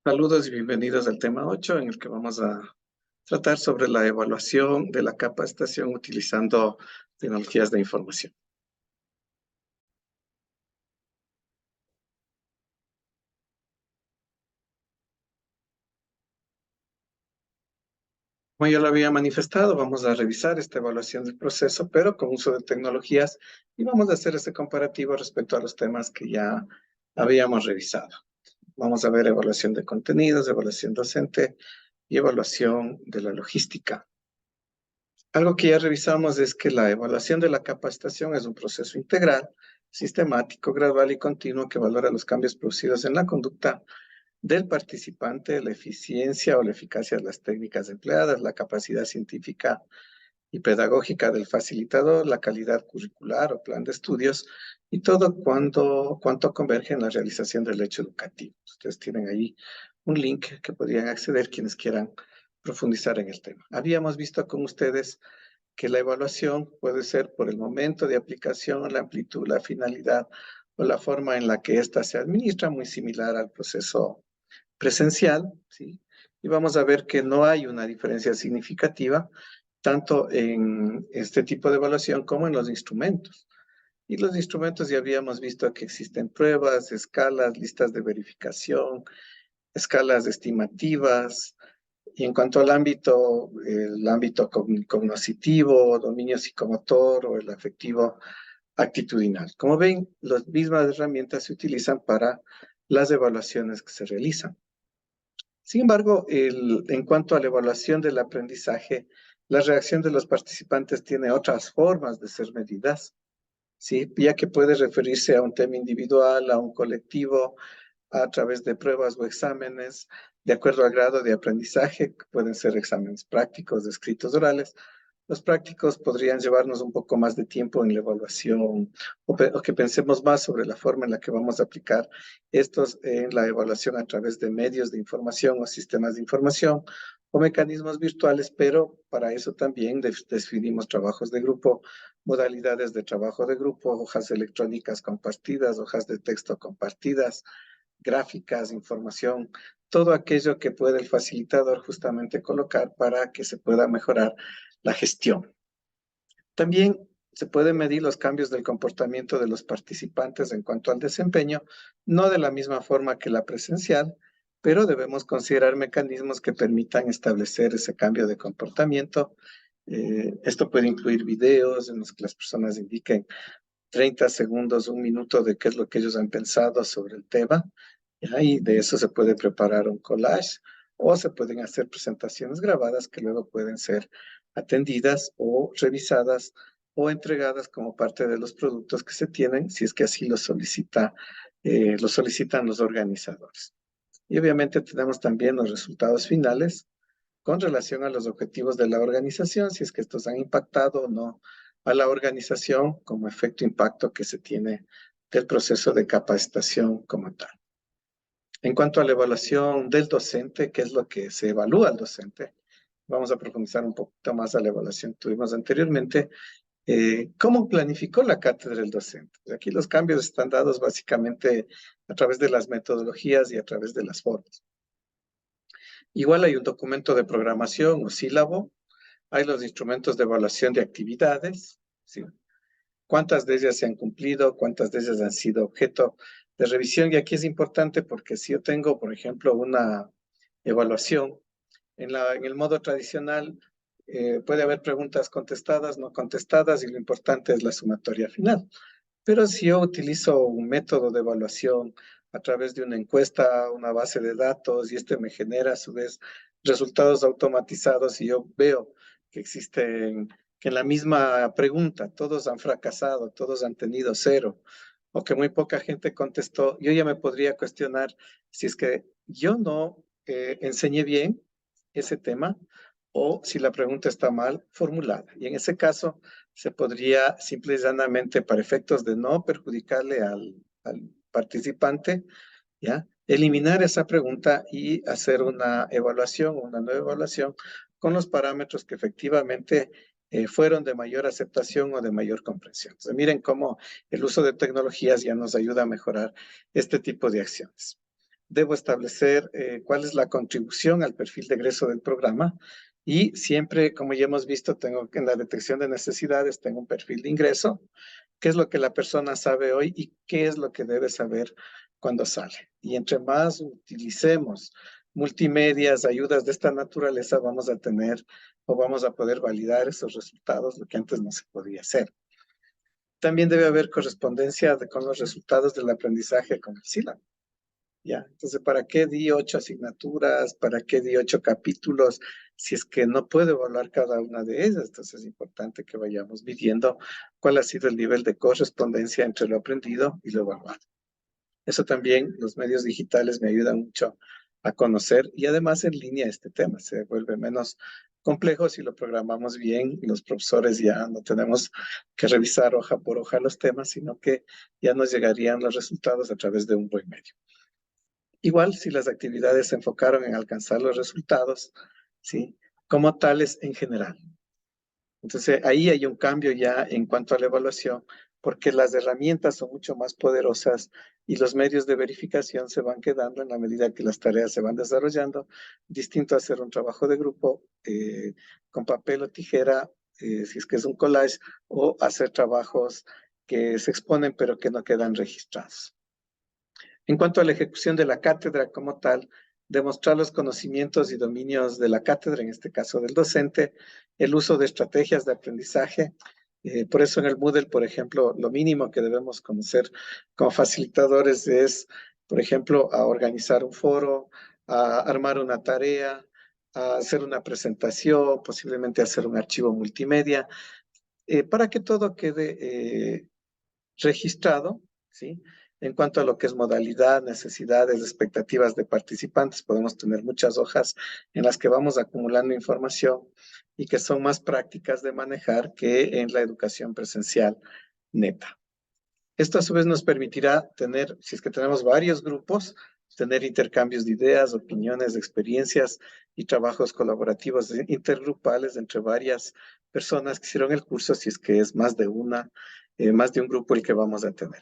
Saludos y bienvenidos al tema 8, en el que vamos a tratar sobre la evaluación de la capacitación utilizando tecnologías de información. Como ya lo había manifestado, vamos a revisar esta evaluación del proceso, pero con uso de tecnologías, y vamos a hacer este comparativo respecto a los temas que ya habíamos revisado. Vamos a ver evaluación de contenidos, evaluación docente y evaluación de la logística. Algo que ya revisamos es que la evaluación de la capacitación es un proceso integral, sistemático, gradual y continuo que valora los cambios producidos en la conducta del participante, la eficiencia o la eficacia de las técnicas empleadas, la capacidad científica y pedagógica del facilitador, la calidad curricular o plan de estudios y todo cuanto converge en la realización del hecho educativo. Ustedes tienen ahí un link que podrían acceder quienes quieran profundizar en el tema. Habíamos visto con ustedes que la evaluación puede ser por el momento de aplicación, la amplitud, la finalidad o la forma en la que ésta se administra, muy similar al proceso presencial, ¿sí? Y vamos a ver que no hay una diferencia significativa tanto en este tipo de evaluación como en los instrumentos. Y los instrumentos ya habíamos visto que existen pruebas, escalas, listas de verificación, escalas estimativas, y en cuanto al ámbito, el ámbito cognoscitivo, dominio psicomotor o el afectivo actitudinal. Como ven, las mismas herramientas se utilizan para las evaluaciones que se realizan. Sin embargo, en cuanto a la evaluación del aprendizaje, la reacción de los participantes tiene otras formas de ser medidas, ¿sí? Ya que puede referirse a un tema individual, a un colectivo, a través de pruebas o exámenes, de acuerdo al grado de aprendizaje, que pueden ser exámenes prácticos, escritos, orales. Los prácticos podrían llevarnos un poco más de tiempo en la evaluación o que pensemos más sobre la forma en la que vamos a aplicar estos en la evaluación a través de medios de información o sistemas de información o mecanismos virtuales, pero para eso también definimos trabajos de grupo, modalidades de trabajo de grupo, hojas electrónicas compartidas, hojas de texto compartidas, gráficas, información, todo aquello que puede el facilitador justamente colocar para que se pueda mejorar la gestión. También se pueden medir los cambios del comportamiento de los participantes en cuanto al desempeño, no de la misma forma que la presencial, pero debemos considerar mecanismos que permitan establecer ese cambio de comportamiento. Esto puede incluir videos en los que las personas indiquen 30 segundos, un minuto de qué es lo que ellos han pensado sobre el tema. Y de eso se puede preparar un collage o se pueden hacer presentaciones grabadas que luego pueden ser atendidas o revisadas o entregadas como parte de los productos que se tienen, si es que así lo solicitan los organizadores. Y obviamente tenemos también los resultados finales con relación a los objetivos de la organización, si es que estos han impactado o no a la organización como efecto impacto que se tiene del proceso de capacitación como tal. En cuanto a la evaluación del docente, ¿qué es lo que se evalúa al docente? Vamos a profundizar un poquito más a la evaluación que tuvimos anteriormente. ¿Cómo planificó la cátedra el docente? Aquí los cambios están dados básicamente a través de las metodologías y a través de las formas. Igual hay un documento de programación o sílabo, hay los instrumentos de evaluación de actividades, ¿sí? ¿Cuántas de ellas se han cumplido? ¿Cuántas de ellas han sido objeto de revisión? Y aquí es importante porque si yo tengo, por ejemplo, una evaluación en el modo tradicional, puede haber preguntas contestadas, no contestadas, y lo importante es la sumatoria final. Pero si yo utilizo un método de evaluación a través de una encuesta, una base de datos, y este me genera a su vez resultados automatizados, y yo veo que existen, que en la misma pregunta todos han fracasado, todos han tenido 0, o que muy poca gente contestó, yo ya me podría cuestionar si es que yo no enseñé bien ese tema o si la pregunta está mal formulada. Y en ese caso, se podría simple y llanamente, para efectos de no perjudicarle al participante, ¿ya? Eliminar esa pregunta y hacer una evaluación, una nueva evaluación con los parámetros que efectivamente fueron de mayor aceptación o de mayor comprensión. Entonces, miren cómo el uso de tecnologías ya nos ayuda a mejorar este tipo de acciones. debo establecer cuál es la contribución al perfil de egreso del programa y siempre, como ya hemos visto, tengo en la detección de necesidades, tengo un perfil de ingreso, qué es lo que la persona sabe hoy y qué es lo que debe saber cuando sale. Y entre más utilicemos multimedias, ayudas de esta naturaleza, vamos a tener o vamos a poder validar esos resultados, lo que antes no se podía hacer. También debe haber correspondencia con los resultados del aprendizaje con el sílabo. ¿Ya? Entonces, ¿para qué di 8 asignaturas? ¿Para qué di 8 capítulos? Si es que no puedo evaluar cada una de ellas, entonces es importante que vayamos midiendo cuál ha sido el nivel de correspondencia entre lo aprendido y lo evaluado. Eso también los medios digitales me ayudan mucho a conocer y además en línea este tema se vuelve menos complejo si lo programamos bien. Los profesores ya no tenemos que revisar hoja por hoja los temas, sino que ya nos llegarían los resultados a través de un buen medio. Igual si las actividades se enfocaron en alcanzar los resultados, ¿sí? Como tales en general. Entonces ahí hay un cambio ya en cuanto a la evaluación, porque las herramientas son mucho más poderosas y los medios de verificación se van quedando en la medida que las tareas se van desarrollando, distinto a hacer un trabajo de grupo con papel o tijera, si es que es un collage, o hacer trabajos que se exponen pero que no quedan registrados. En cuanto a la ejecución de la cátedra como tal, demostrar los conocimientos y dominios de la cátedra, en este caso del docente, el uso de estrategias de aprendizaje. Por eso en el Moodle, por ejemplo, lo mínimo que debemos conocer como facilitadores es, por ejemplo, a organizar un foro, a armar una tarea, a hacer una presentación, posiblemente hacer un archivo multimedia, para que todo quede registrado, ¿sí? En cuanto a lo que es modalidad, necesidades, expectativas de participantes, podemos tener muchas hojas en las que vamos acumulando información y que son más prácticas de manejar que en la educación presencial neta. Esto a su vez nos permitirá tener, si es que tenemos varios grupos, tener intercambios de ideas, opiniones, experiencias y trabajos colaborativos intergrupales entre varias personas que hicieron el curso, si es que es más de más de un grupo el que vamos a tener.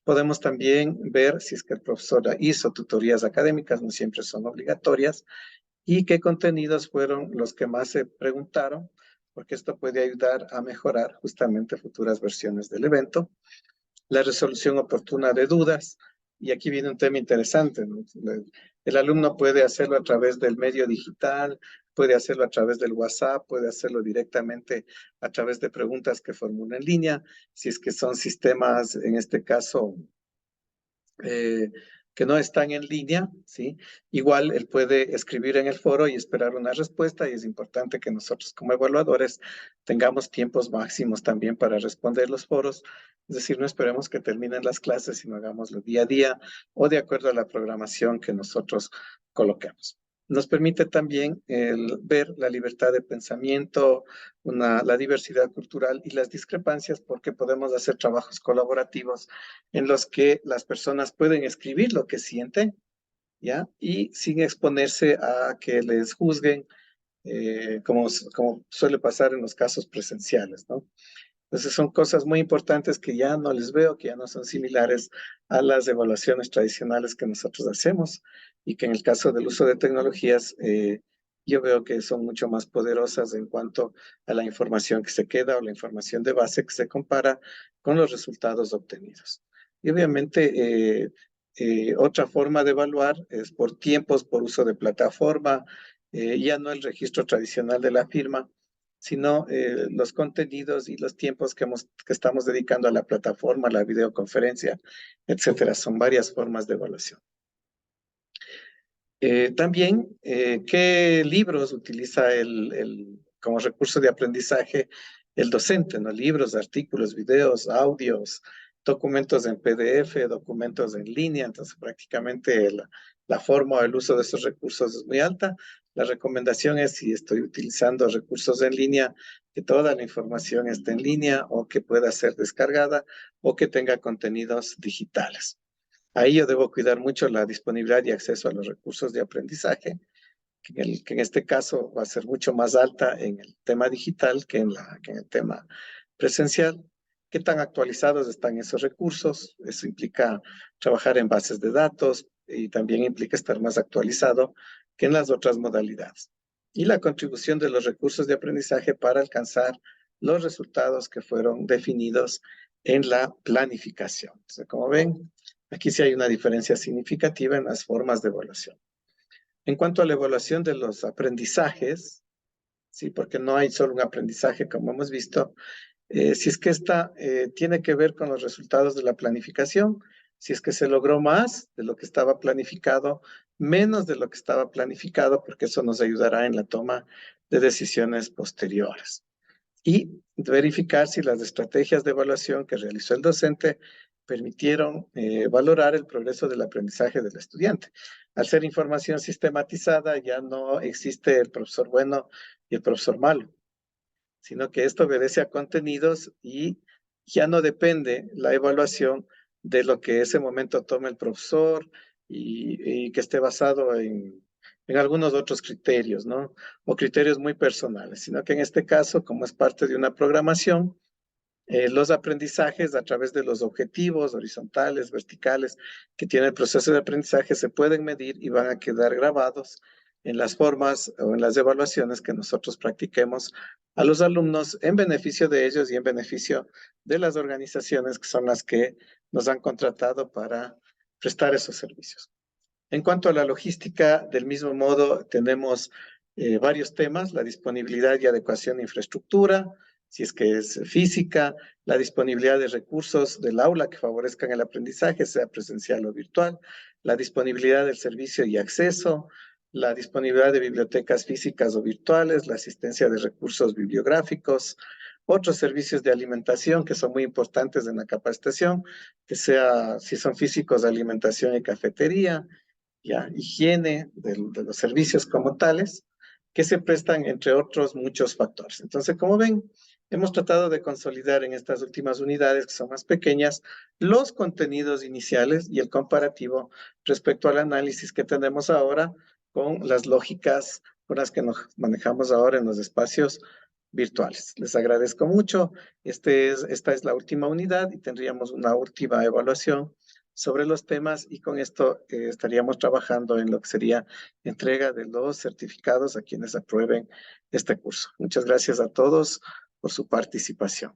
Podemos también ver si es que el profesor hizo tutorías académicas, no siempre son obligatorias, y qué contenidos fueron los que más se preguntaron, porque esto puede ayudar a mejorar justamente futuras versiones del evento. La resolución oportuna de dudas, y aquí viene un tema interesante, ¿no? El alumno puede hacerlo a través del medio digital, puede hacerlo a través del WhatsApp, puede hacerlo directamente a través de preguntas que formula en línea, si es que son sistemas, en este caso, que no están en línea, ¿sí? Igual él puede escribir en el foro y esperar una respuesta y es importante que nosotros como evaluadores tengamos tiempos máximos también para responder los foros, es decir, no esperemos que terminen las clases, sino hagámoslo día a día o de acuerdo a la programación que nosotros coloquemos. Nos permite también ver la libertad de pensamiento, la diversidad cultural y las discrepancias porque podemos hacer trabajos colaborativos en los que las personas pueden escribir lo que sienten, ¿ya? Y sin exponerse a que les juzguen, como suele pasar en los casos presenciales, ¿no? Entonces son cosas muy importantes que ya no les veo, que ya no son similares a las evaluaciones tradicionales que nosotros hacemos y que en el caso del uso de tecnologías, yo veo que son mucho más poderosas en cuanto a la información que se queda o la información de base que se compara con los resultados obtenidos. Y obviamente otra forma de evaluar es por tiempos, por uso de plataforma, ya no el registro tradicional de la firma, sino los contenidos y los tiempos que estamos dedicando a la plataforma, a la videoconferencia, etcétera. Son varias formas de evaluación. También, ¿qué libros utiliza como recurso de aprendizaje el docente? ¿No? Libros, artículos, videos, audios, documentos en PDF, documentos en línea. Entonces, prácticamente la forma o el uso de esos recursos es muy alta. La recomendación es, si estoy utilizando recursos en línea, que toda la información esté en línea o que pueda ser descargada o que tenga contenidos digitales. Ahí yo debo cuidar mucho la disponibilidad y acceso a los recursos de aprendizaje, que en este caso va a ser mucho más alta en el tema digital que en el tema presencial. ¿Qué tan actualizados están esos recursos? Eso implica trabajar en bases de datos, y también implica estar más actualizado que en las otras modalidades. Y la contribución de los recursos de aprendizaje para alcanzar los resultados que fueron definidos en la planificación. Entonces, como ven, aquí sí hay una diferencia significativa en las formas de evaluación. En cuanto a la evaluación de los aprendizajes, sí, porque no hay solo un aprendizaje, como hemos visto, si es que esta tiene que ver con los resultados de la planificación, si es que se logró más de lo que estaba planificado, menos de lo que estaba planificado, porque eso nos ayudará en la toma de decisiones posteriores. Y verificar si las estrategias de evaluación que realizó el docente permitieron valorar el progreso del aprendizaje del estudiante. Al ser información sistematizada, ya no existe el profesor bueno y el profesor malo, sino que esto obedece a contenidos y ya no depende la evaluación de lo que ese momento tome el profesor y que esté basado en algunos otros criterios, ¿no? O criterios muy personales, sino que en este caso, como es parte de una programación, los aprendizajes a través de los objetivos horizontales, verticales, que tiene el proceso de aprendizaje se pueden medir y van a quedar grabados en las formas o en las evaluaciones que nosotros practiquemos a los alumnos en beneficio de ellos y en beneficio de las organizaciones que son las que nos han contratado para prestar esos servicios. En cuanto a la logística, del mismo modo, tenemos varios temas: la disponibilidad y adecuación de infraestructura, si es que es física, la disponibilidad de recursos del aula que favorezcan el aprendizaje, sea presencial o virtual, la disponibilidad del servicio y acceso, la disponibilidad de bibliotecas físicas o virtuales, la asistencia de recursos bibliográficos, otros servicios de alimentación que son muy importantes en la capacitación, que sea, si son físicos, alimentación y cafetería, ya, higiene de los servicios como tales, que se prestan, entre otros, muchos factores. Entonces, como ven, hemos tratado de consolidar en estas últimas unidades, que son más pequeñas, los contenidos iniciales y el comparativo respecto al análisis que tenemos ahora con las lógicas con las que nos manejamos ahora en los espacios virtuales. Les agradezco mucho. Esta es la última unidad y tendríamos una última evaluación sobre los temas, y con esto estaríamos trabajando en lo que sería entrega de los certificados a quienes aprueben este curso. Muchas gracias a todos por su participación.